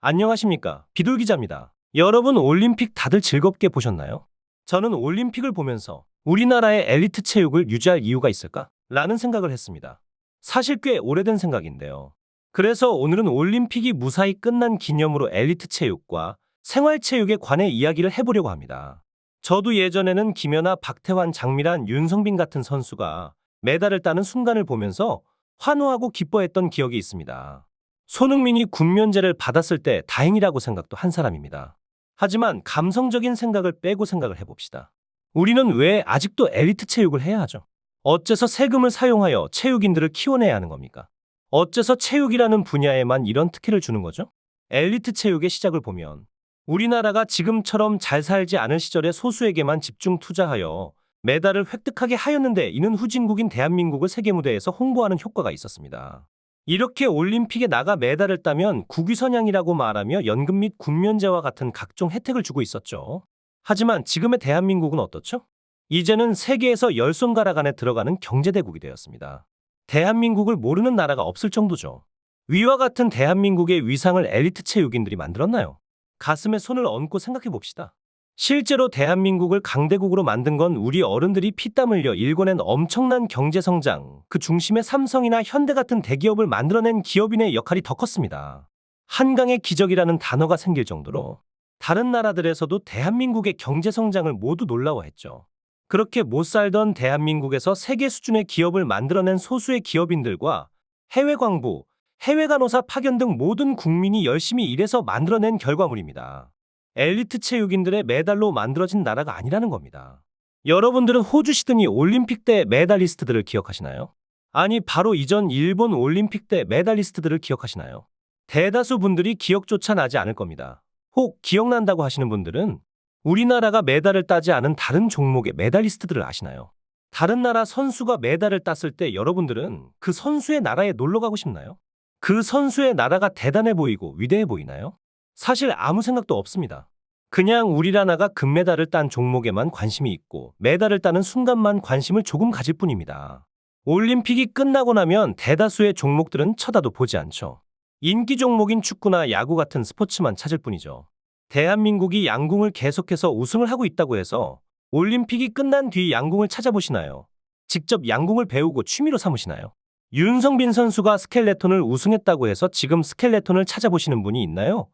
안녕하십니까. 비둘 기자입니다. 여러분 올림픽 다들 즐겁게 보셨나요? 저는 올림픽을 보면서 우리나라의 엘리트 체육을 유지할 이유가 있을까? 라는 생각을 했습니다. 사실 꽤 오래된 생각인데요. 그래서 오늘은 올림픽이 무사히 끝난 기념으로 엘리트 체육과 생활체육에 관해 이야기를 해보려고 합니다. 저도 예전에는 김연아, 박태환, 장미란, 윤성빈 같은 선수가 메달을 따는 순간을 보면서 환호하고 기뻐했던 기억이 있습니다. 손흥민이 군면제를 받았을 때 다행이라고 생각도 한 사람입니다. 하지만 감성적인 생각을 빼고 생각을 해봅시다. 우리는 왜 아직도 엘리트 체육을 해야 하죠? 어째서 세금을 사용하여 체육인들을 키워내야 하는 겁니까? 어째서 체육이라는 분야에만 이런 특혜를 주는 거죠? 엘리트 체육의 시작을 보면 우리나라가 지금처럼 잘 살지 않을 시절에 소수에게만 집중 투자하여 메달을 획득하게 하였는데, 이는 후진국인 대한민국을 세계 무대에서 홍보하는 효과가 있었습니다. 이렇게 올림픽에 나가 메달을 따면 국위선양이라고 말하며 연금 및 군면제와 같은 각종 혜택을 주고 있었죠. 하지만 지금의 대한민국은 어떻죠? 이제는 세계에서 열 손가락 안에 들어가는 경제대국이 되었습니다. 대한민국을 모르는 나라가 없을 정도죠. 위와 같은 대한민국의 위상을 엘리트 체육인들이 만들었나요? 가슴에 손을 얹고 생각해 봅시다. 실제로 대한민국을 강대국으로 만든 건 우리 어른들이 피땀 흘려 일궈낸 엄청난 경제성장, 그 중심에 삼성이나 현대 같은 대기업을 만들어낸 기업인의 역할이 더 컸습니다. 한강의 기적이라는 단어가 생길 정도로 다른 나라들에서도 대한민국의 경제성장을 모두 놀라워했죠. 그렇게 못 살던 대한민국에서 세계 수준의 기업을 만들어낸 소수의 기업인들과 해외 광부, 해외 간호사 파견 등 모든 국민이 열심히 일해서 만들어낸 결과물입니다. 엘리트 체육인들의 메달로 만들어진 나라가 아니라는 겁니다. 여러분들은 호주 시드니 올림픽 때 메달리스트들을 기억하시나요? 아니, 바로 이전 일본 올림픽 때 메달리스트들을 기억하시나요? 대다수 분들이 기억조차 나지 않을 겁니다. 혹 기억난다고 하시는 분들은 우리나라가 메달을 따지 않은 다른 종목의 메달리스트들을 아시나요? 다른 나라 선수가 메달을 땄을 때 여러분들은 그 선수의 나라에 놀러 가고 싶나요? 그 선수의 나라가 대단해 보이고 위대해 보이나요? 사실 아무 생각도 없습니다. 그냥 우리나라가 금메달을 딴 종목에만 관심이 있고 메달을 따는 순간만 관심을 조금 가질 뿐입니다. 올림픽이 끝나고 나면 대다수의 종목들은 쳐다도 보지 않죠. 인기 종목인 축구나 야구 같은 스포츠만 찾을 뿐이죠. 대한민국이 양궁을 계속해서 우승을 하고 있다고 해서 올림픽이 끝난 뒤 양궁을 찾아보시나요? 직접 양궁을 배우고 취미로 삼으시나요? 윤성빈 선수가 스켈레톤을 우승했다고 해서 지금 스켈레톤을 찾아보시는 분이 있나요?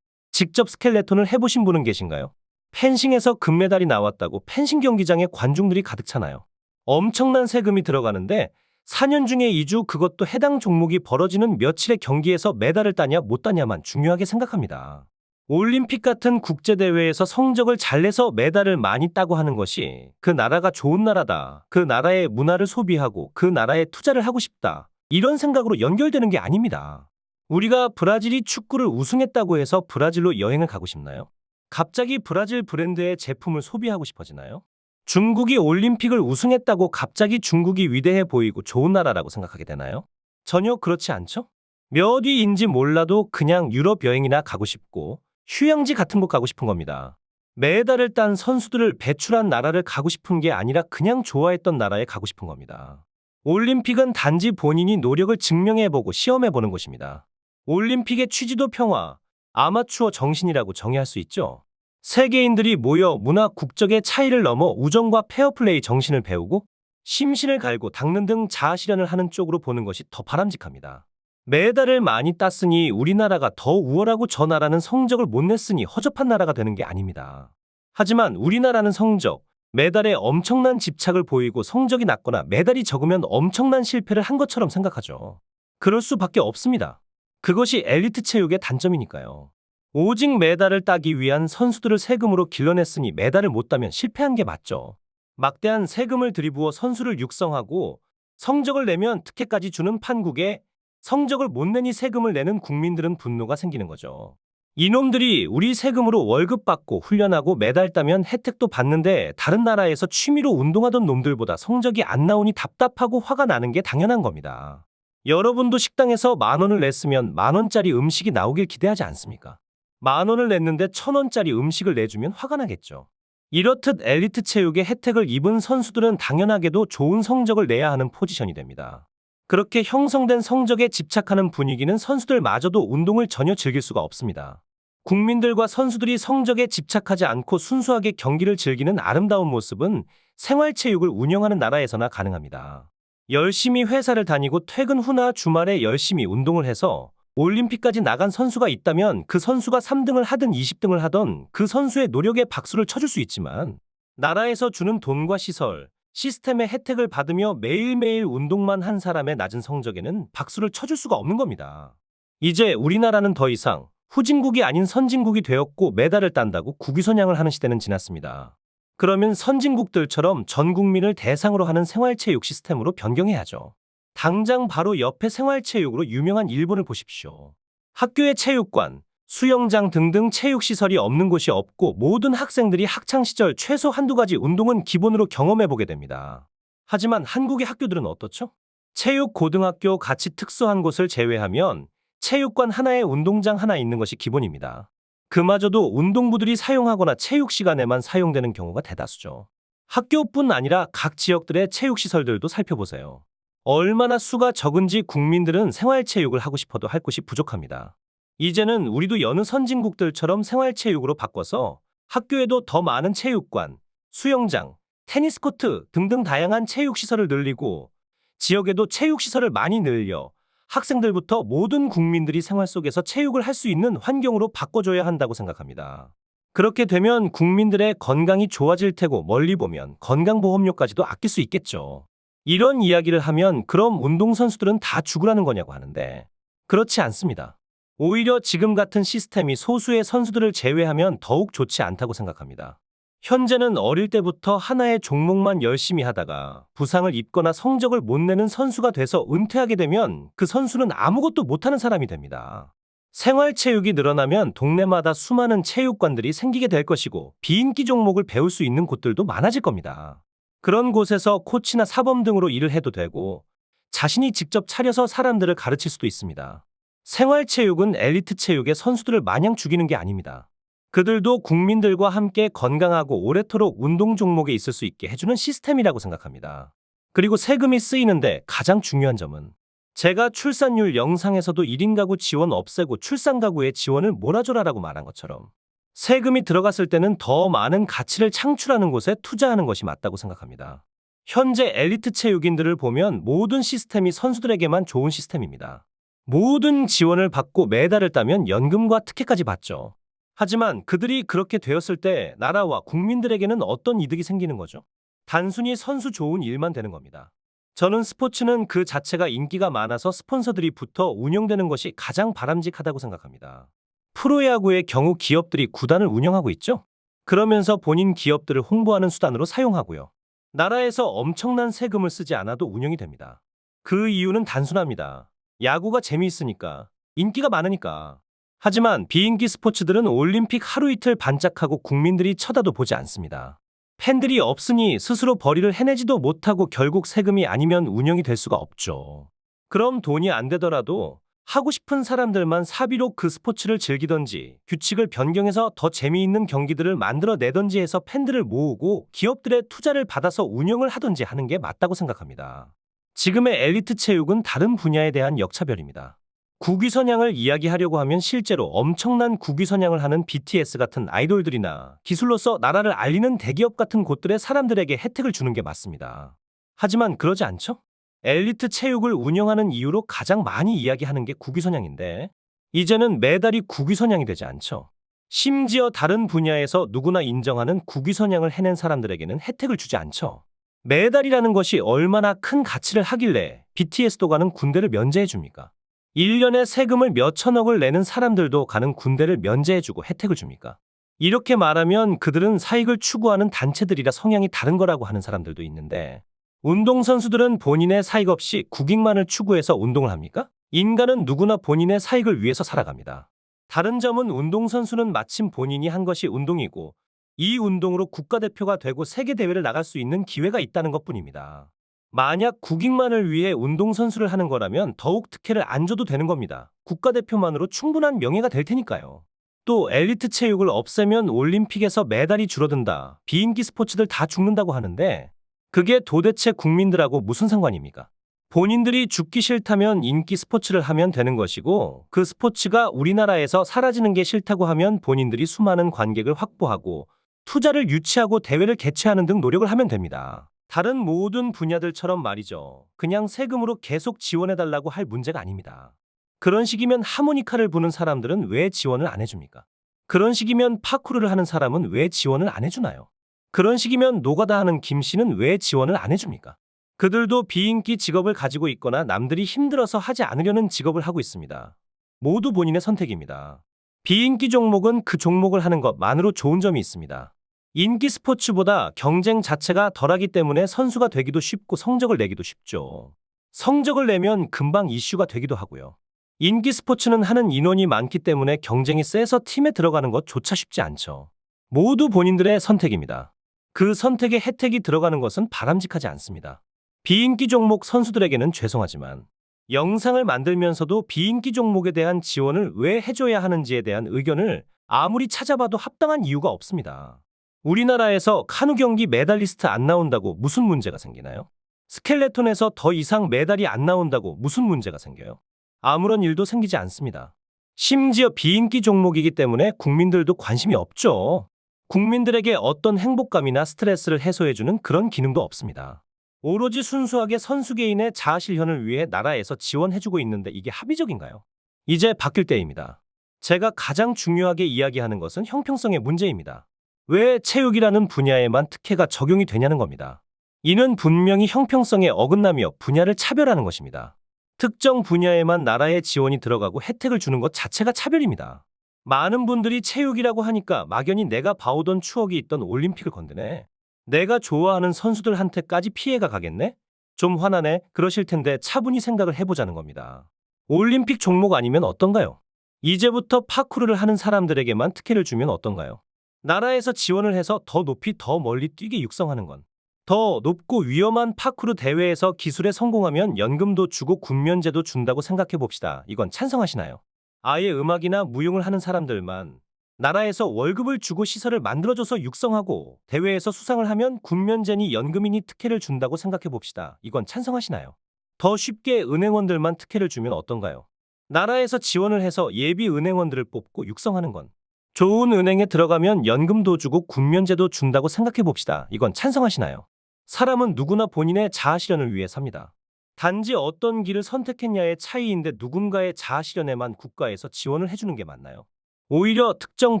직접 스켈레톤을 해보신 분은 계신가요? 펜싱에서 금메달이 나왔다고 펜싱 경기장에 관중들이 가득 차나요? 엄청난 세금이 들어가는데 4년 중에 2주, 그것도 해당 종목이 벌어지는 며칠의 경기에서 메달을 따냐 못 따냐만 중요하게 생각합니다. 올림픽 같은 국제대회에서 성적을 잘 내서 메달을 많이 따고 하는 것이 그 나라가 좋은 나라다, 그 나라의 문화를 소비하고 그 나라에 투자를 하고 싶다, 이런 생각으로 연결되는 게 아닙니다. 우리가 브라질이 축구를 우승했다고 해서 브라질로 여행을 가고 싶나요? 갑자기 브라질 브랜드의 제품을 소비하고 싶어지나요? 중국이 올림픽을 우승했다고 갑자기 중국이 위대해 보이고 좋은 나라라고 생각하게 되나요? 전혀 그렇지 않죠? 몇 위인지 몰라도 그냥 유럽 여행이나 가고 싶고 휴양지 같은 곳 가고 싶은 겁니다. 메달을 딴 선수들을 배출한 나라를 가고 싶은 게 아니라 그냥 좋아했던 나라에 가고 싶은 겁니다. 올림픽은 단지 본인이 노력을 증명해보고 시험해보는 곳입니다. 올림픽의 취지도 평화, 아마추어 정신이라고 정의할 수 있죠. 세계인들이 모여 문화, 국적의 차이를 넘어 우정과 페어플레이 정신을 배우고 심신을 갈고 닦는 등 자아실현을 하는 쪽으로 보는 것이 더 바람직합니다. 메달을 많이 땄으니 우리나라가 더 우월하고 저 나라는 성적을 못 냈으니 허접한 나라가 되는 게 아닙니다. 하지만 우리나라는 성적, 메달에 엄청난 집착을 보이고 성적이 낮거나 메달이 적으면 엄청난 실패를 한 것처럼 생각하죠. 그럴 수밖에 없습니다. 그것이 엘리트 체육의 단점이니까요. 오직 메달을 따기 위한 선수들을 세금으로 길러냈으니 메달을 못 따면 실패한 게 맞죠. 막대한 세금을 들이부어 선수를 육성하고 성적을 내면 특혜까지 주는 판국에 성적을 못 내니 세금을 내는 국민들은 분노가 생기는 거죠. 이놈들이 우리 세금으로 월급 받고 훈련하고 메달 따면 혜택도 받는데 다른 나라에서 취미로 운동하던 놈들보다 성적이 안 나오니 답답하고 화가 나는 게 당연한 겁니다. 여러분도 식당에서 10,000원을 냈으면 10,000원짜리 음식이 나오길 기대하지 않습니까? 10,000원을 냈는데 1,000원짜리 음식을 내주면 화가 나겠죠. 이렇듯 엘리트 체육의 혜택을 입은 선수들은 당연하게도 좋은 성적을 내야 하는 포지션이 됩니다. 그렇게 형성된 성적에 집착하는 분위기는 선수들마저도 운동을 전혀 즐길 수가 없습니다. 국민들과 선수들이 성적에 집착하지 않고 순수하게 경기를 즐기는 아름다운 모습은 생활체육을 운영하는 나라에서나 가능합니다. 열심히 회사를 다니고 퇴근 후나 주말에 열심히 운동을 해서 올림픽까지 나간 선수가 있다면 그 선수가 3등을 하든 20등을 하던 그 선수의 노력에 박수를 쳐줄 수 있지만, 나라에서 주는 돈과 시설, 시스템의 혜택을 받으며 매일매일 운동만 한 사람의 낮은 성적에는 박수를 쳐줄 수가 없는 겁니다. 이제 우리나라는 더 이상 후진국이 아닌 선진국이 되었고 메달을 딴다고 국위선양을 하는 시대는 지났습니다. 그러면 선진국들처럼 전 국민을 대상으로 하는 생활체육 시스템으로 변경해야죠. 당장 바로 옆에 생활체육으로 유명한 일본을 보십시오. 학교에 체육관, 수영장 등등 체육시설이 없는 곳이 없고 모든 학생들이 학창시절 최소 한두 가지 운동은 기본으로 경험해보게 됩니다. 하지만 한국의 학교들은 어떻죠? 체육고등학교 같이 특수한 곳을 제외하면 체육관 하나에 운동장 하나 있는 것이 기본입니다. 그마저도 운동부들이 사용하거나 체육 시간에만 사용되는 경우가 대다수죠. 학교뿐 아니라 각 지역들의 체육시설들도 살펴보세요. 얼마나 수가 적은지 국민들은 생활체육을 하고 싶어도 할 곳이 부족합니다. 이제는 우리도 여느 선진국들처럼 생활체육으로 바꿔서 학교에도 더 많은 체육관, 수영장, 테니스 코트 등등 다양한 체육시설을 늘리고 지역에도 체육시설을 많이 늘려 학생들부터 모든 국민들이 생활 속에서 체육을 할 수 있는 환경으로 바꿔줘야 한다고 생각합니다. 그렇게 되면 국민들의 건강이 좋아질 테고 멀리 보면 건강보험료까지도 아낄 수 있겠죠. 이런 이야기를 하면 그럼 운동선수들은 다 죽으라는 거냐고 하는데 그렇지 않습니다. 오히려 지금 같은 시스템이 소수의 선수들을 제외하면 더욱 좋지 않다고 생각합니다. 현재는 어릴 때부터 하나의 종목만 열심히 하다가 부상을 입거나 성적을 못 내는 선수가 돼서 은퇴하게 되면 그 선수는 아무것도 못하는 사람이 됩니다. 생활체육이 늘어나면 동네마다 수많은 체육관들이 생기게 될 것이고 비인기 종목을 배울 수 있는 곳들도 많아질 겁니다. 그런 곳에서 코치나 사범 등으로 일을 해도 되고 자신이 직접 차려서 사람들을 가르칠 수도 있습니다. 생활체육은 엘리트 체육의 선수들을 마냥 죽이는 게 아닙니다. 그들도 국민들과 함께 건강하고 오래도록 운동 종목에 있을 수 있게 해주는 시스템이라고 생각합니다. 그리고 세금이 쓰이는데 가장 중요한 점은 제가 출산율 영상에서도 1인 가구 지원 없애고 출산 가구의 지원을 몰아줘라라고 말한 것처럼 세금이 들어갔을 때는 더 많은 가치를 창출하는 곳에 투자하는 것이 맞다고 생각합니다. 현재 엘리트 체육인들을 보면 모든 시스템이 선수들에게만 좋은 시스템입니다. 모든 지원을 받고 메달을 따면 연금과 특혜까지 받죠. 하지만 그들이 그렇게 되었을 때 나라와 국민들에게는 어떤 이득이 생기는 거죠? 단순히 선수 좋은 일만 되는 겁니다. 저는 스포츠는 그 자체가 인기가 많아서 스폰서들이 붙어 운영되는 것이 가장 바람직하다고 생각합니다. 프로야구의 경우 기업들이 구단을 운영하고 있죠? 그러면서 본인 기업들을 홍보하는 수단으로 사용하고요. 나라에서 엄청난 세금을 쓰지 않아도 운영이 됩니다. 그 이유는 단순합니다. 야구가 재미있으니까, 인기가 많으니까. 하지만 비인기 스포츠들은 올림픽 하루 이틀 반짝하고 국민들이 쳐다도 보지 않습니다. 팬들이 없으니 스스로 벌이를 해내지도 못하고 결국 세금이 아니면 운영이 될 수가 없죠. 그럼 돈이 안 되더라도 하고 싶은 사람들만 사비로 그 스포츠를 즐기던지 규칙을 변경해서 더 재미있는 경기들을 만들어내던지 해서 팬들을 모으고 기업들의 투자를 받아서 운영을 하던지 하는 게 맞다고 생각합니다. 지금의 엘리트 체육은 다른 분야에 대한 역차별입니다. 국위선양을 이야기하려고 하면 실제로 엄청난 국위선양을 하는 BTS 같은 아이돌들이나 기술로서 나라를 알리는 대기업 같은 곳들의 사람들에게 혜택을 주는 게 맞습니다. 하지만 그러지 않죠? 엘리트 체육을 운영하는 이유로 가장 많이 이야기하는 게 국위선양인데 이제는 메달이 국위선양이 되지 않죠. 심지어 다른 분야에서 누구나 인정하는 국위선양을 해낸 사람들에게는 혜택을 주지 않죠. 메달이라는 것이 얼마나 큰 가치를 하길래 BTS도 가는 군대를 면제해 줍니까? 1년에 세금을 몇 천억을 내는 사람들도 가는 군대를 면제해주고 혜택을 줍니까? 이렇게 말하면 그들은 사익을 추구하는 단체들이라 성향이 다른 거라고 하는 사람들도 있는데 운동선수들은 본인의 사익 없이 국익만을 추구해서 운동을 합니까? 인간은 누구나 본인의 사익을 위해서 살아갑니다. 다른 점은 운동선수는 마침 본인이 한 것이 운동이고 이 운동으로 국가대표가 되고 세계대회를 나갈 수 있는 기회가 있다는 것뿐입니다. 만약 국익만을 위해 운동선수를 하는 거라면 더욱 특혜를 안 줘도 되는 겁니다. 국가대표만으로 충분한 명예가 될 테니까요. 또 엘리트 체육을 없애면 올림픽에서 메달이 줄어든다. 비인기 스포츠들 다 죽는다고 하는데 그게 도대체 국민들하고 무슨 상관입니까? 본인들이 죽기 싫다면 인기 스포츠를 하면 되는 것이고 그 스포츠가 우리나라에서 사라지는 게 싫다고 하면 본인들이 수많은 관객을 확보하고 투자를 유치하고 대회를 개최하는 등 노력을 하면 됩니다. 다른 모든 분야들처럼 말이죠. 그냥 세금으로 계속 지원해달라고 할 문제가 아닙니다. 그런 식이면 하모니카를 부는 사람들은 왜 지원을 안 해줍니까? 그런 식이면 파쿠르를 하는 사람은 왜 지원을 안 해주나요? 그런 식이면 노가다 하는 김 씨는 왜 지원을 안 해줍니까? 그들도 비인기 직업을 가지고 있거나 남들이 힘들어서 하지 않으려는 직업을 하고 있습니다. 모두 본인의 선택입니다. 비인기 종목은 그 종목을 하는 것만으로 좋은 점이 있습니다. 인기 스포츠보다 경쟁 자체가 덜하기 때문에 선수가 되기도 쉽고 성적을 내기도 쉽죠. 성적을 내면 금방 이슈가 되기도 하고요. 인기 스포츠는 하는 인원이 많기 때문에 경쟁이 세서 팀에 들어가는 것조차 쉽지 않죠. 모두 본인들의 선택입니다. 그 선택에 혜택이 들어가는 것은 바람직하지 않습니다. 비인기 종목 선수들에게는 죄송하지만 영상을 만들면서도 비인기 종목에 대한 지원을 왜 해줘야 하는지에 대한 의견을 아무리 찾아봐도 합당한 이유가 없습니다. 우리나라에서 카누 경기 메달리스트 안 나온다고 무슨 문제가 생기나요? 스켈레톤에서 더 이상 메달이 안 나온다고 무슨 문제가 생겨요? 아무런 일도 생기지 않습니다. 심지어 비인기 종목이기 때문에 국민들도 관심이 없죠. 국민들에게 어떤 행복감이나 스트레스를 해소해주는 그런 기능도 없습니다. 오로지 순수하게 선수 개인의 자아 실현을 위해 나라에서 지원해주고 있는데 이게 합리적인가요? 이제 바뀔 때입니다. 제가 가장 중요하게 이야기하는 것은 형평성의 문제입니다. 왜 체육이라는 분야에만 특혜가 적용이 되냐는 겁니다. 이는 분명히 형평성의 어긋남이며 분야를 차별하는 것입니다. 특정 분야에만 나라의 지원이 들어가고 혜택을 주는 것 자체가 차별입니다. 많은 분들이 체육이라고 하니까 막연히 내가 봐오던 추억이 있던 올림픽을 건드네. 내가 좋아하는 선수들한테까지 피해가 가겠네? 좀 화나네? 그러실 텐데 차분히 생각을 해보자는 겁니다. 올림픽 종목 아니면 어떤가요? 이제부터 파쿠르를 하는 사람들에게만 특혜를 주면 어떤가요? 나라에서 지원을 해서 더 높이 더 멀리 뛰게 육성하는 건 더 높고 위험한 파쿠르 대회에서 기술에 성공하면 연금도 주고 군면제도 준다고 생각해 봅시다. 이건 찬성하시나요? 아예 음악이나 무용을 하는 사람들만 나라에서 월급을 주고 시설을 만들어줘서 육성하고 대회에서 수상을 하면 군면제니 연금이니 특혜를 준다고 생각해 봅시다. 이건 찬성하시나요? 더 쉽게 은행원들만 특혜를 주면 어떤가요? 나라에서 지원을 해서 예비 은행원들을 뽑고 육성하는 건 좋은 은행에 들어가면 연금도 주고 군면제도 준다고 생각해 봅시다. 이건 찬성하시나요? 사람은 누구나 본인의 자아 실현을 위해 삽니다. 단지 어떤 길을 선택했냐의 차이인데 누군가의 자아 실현에만 국가에서 지원을 해주는 게 맞나요? 오히려 특정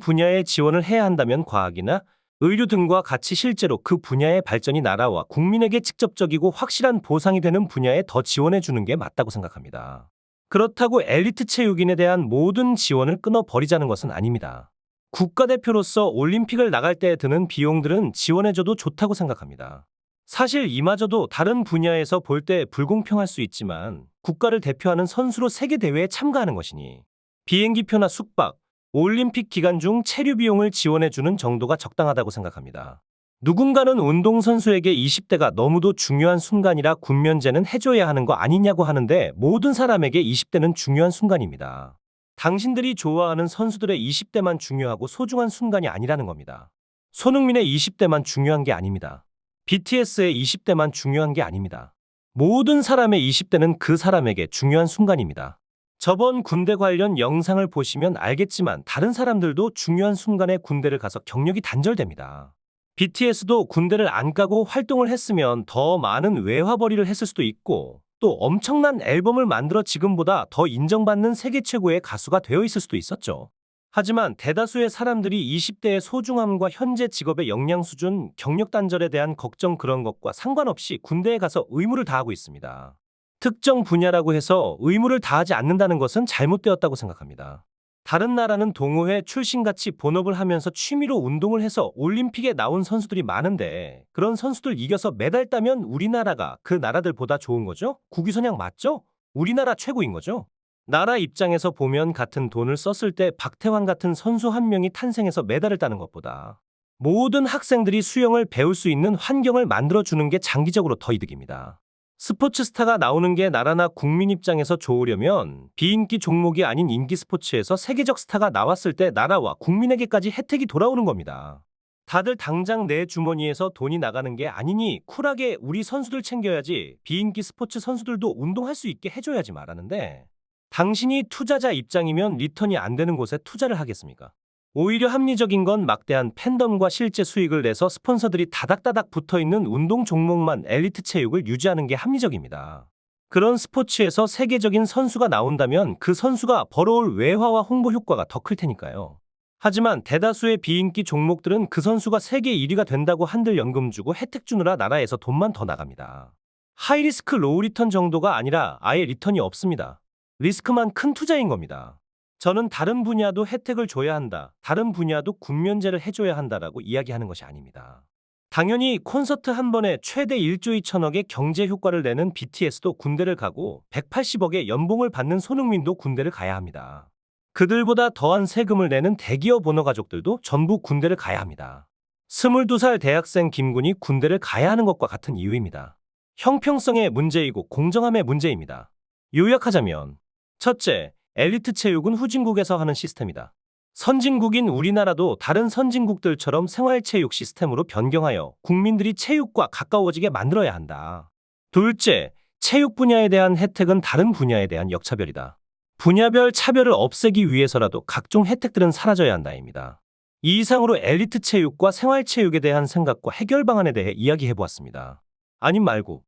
분야에 지원을 해야 한다면 과학이나 의료 등과 같이 실제로 그 분야의 발전이 나라와 국민에게 직접적이고 확실한 보상이 되는 분야에 더 지원해 주는 게 맞다고 생각합니다. 그렇다고 엘리트 체육인에 대한 모든 지원을 끊어버리자는 것은 아닙니다. 국가대표로서 올림픽을 나갈 때 드는 비용들은 지원해줘도 좋다고 생각합니다. 사실 이마저도 다른 분야에서 볼 때 불공평할 수 있지만 국가를 대표하는 선수로 세계대회에 참가하는 것이니 비행기표나 숙박, 올림픽 기간 중 체류 비용을 지원해주는 정도가 적당하다고 생각합니다. 누군가는 운동선수에게 20대가 너무도 중요한 순간이라 군면제는 해줘야 하는 거 아니냐고 하는데 모든 사람에게 20대는 중요한 순간입니다. 당신들이 좋아하는 선수들의 20대만 중요하고 소중한 순간이 아니라는 겁니다. 손흥민의 20대만 중요한 게 아닙니다. BTS의 20대만 중요한 게 아닙니다. 모든 사람의 20대는 그 사람에게 중요한 순간입니다. 저번 군대 관련 영상을 보시면 알겠지만 다른 사람들도 중요한 순간에 군대를 가서 경력이 단절됩니다. BTS도 군대를 안 가고 활동을 했으면 더 많은 외화벌이를 했을 수도 있고 또 엄청난 앨범을 만들어 지금보다 더 인정받는 세계 최고의 가수가 되어 있을 수도 있었죠. 하지만 대다수의 사람들이 20대의 소중함과 현재 직업의 역량 수준, 경력 단절에 대한 걱정 그런 것과 상관없이 군대에 가서 의무를 다하고 있습니다. 특정 분야라고 해서 의무를 다하지 않는다는 것은 잘못되었다고 생각합니다. 다른 나라는 동호회 출신같이 본업을 하면서 취미로 운동을 해서 올림픽에 나온 선수들이 많은데 그런 선수들 이겨서 메달 따면 우리나라가 그 나라들보다 좋은 거죠? 국위선양 맞죠? 우리나라 최고인 거죠? 나라 입장에서 보면 같은 돈을 썼을 때 박태환 같은 선수 한 명이 탄생해서 메달을 따는 것보다 모든 학생들이 수영을 배울 수 있는 환경을 만들어주는 게 장기적으로 더 이득입니다. 스포츠 스타가 나오는 게 나라나 국민 입장에서 좋으려면 비인기 종목이 아닌 인기 스포츠에서 세계적 스타가 나왔을 때 나라와 국민에게까지 혜택이 돌아오는 겁니다. 다들 당장 내 주머니에서 돈이 나가는 게 아니니 쿨하게 우리 선수들 챙겨야지, 비인기 스포츠 선수들도 운동할 수 있게 해줘야지 말하는데, 당신이 투자자 입장이면 리턴이 안 되는 곳에 투자를 하겠습니까? 오히려 합리적인 건 막대한 팬덤과 실제 수익을 내서 스폰서들이 다닥다닥 붙어있는 운동 종목만 엘리트 체육을 유지하는 게 합리적입니다. 그런 스포츠에서 세계적인 선수가 나온다면 그 선수가 벌어올 외화와 홍보 효과가 더 클 테니까요. 하지만 대다수의 비인기 종목들은 그 선수가 세계 1위가 된다고 한들 연금 주고 혜택 주느라 나라에서 돈만 더 나갑니다. 하이리스크 로우 리턴 정도가 아니라 아예 리턴이 없습니다. 리스크만 큰 투자인 겁니다. 저는 다른 분야도 혜택을 줘야 한다, 다른 분야도 군면제를 해줘야 한다라고 이야기하는 것이 아닙니다. 당연히 콘서트 한 번에 최대 1조 2천억의 경제 효과를 내는 BTS도 군대를 가고 180억의 연봉을 받는 손흥민도 군대를 가야 합니다. 그들보다 더한 세금을 내는 대기업 오너 가족들도 전부 군대를 가야 합니다. 22살 대학생 김군이 군대를 가야 하는 것과 같은 이유입니다. 형평성의 문제이고 공정함의 문제입니다. 요약하자면, 첫째, 엘리트 체육은 후진국에서 하는 시스템이다. 선진국인 우리나라도 다른 선진국들처럼 생활체육 시스템으로 변경하여 국민들이 체육과 가까워지게 만들어야 한다. 둘째, 체육 분야에 대한 혜택은 다른 분야에 대한 역차별이다. 분야별 차별을 없애기 위해서라도 각종 혜택들은 사라져야 한다입니다. 이 이상으로 엘리트 체육과 생활체육에 대한 생각과 해결 방안에 대해 이야기해보았습니다. 아님 말고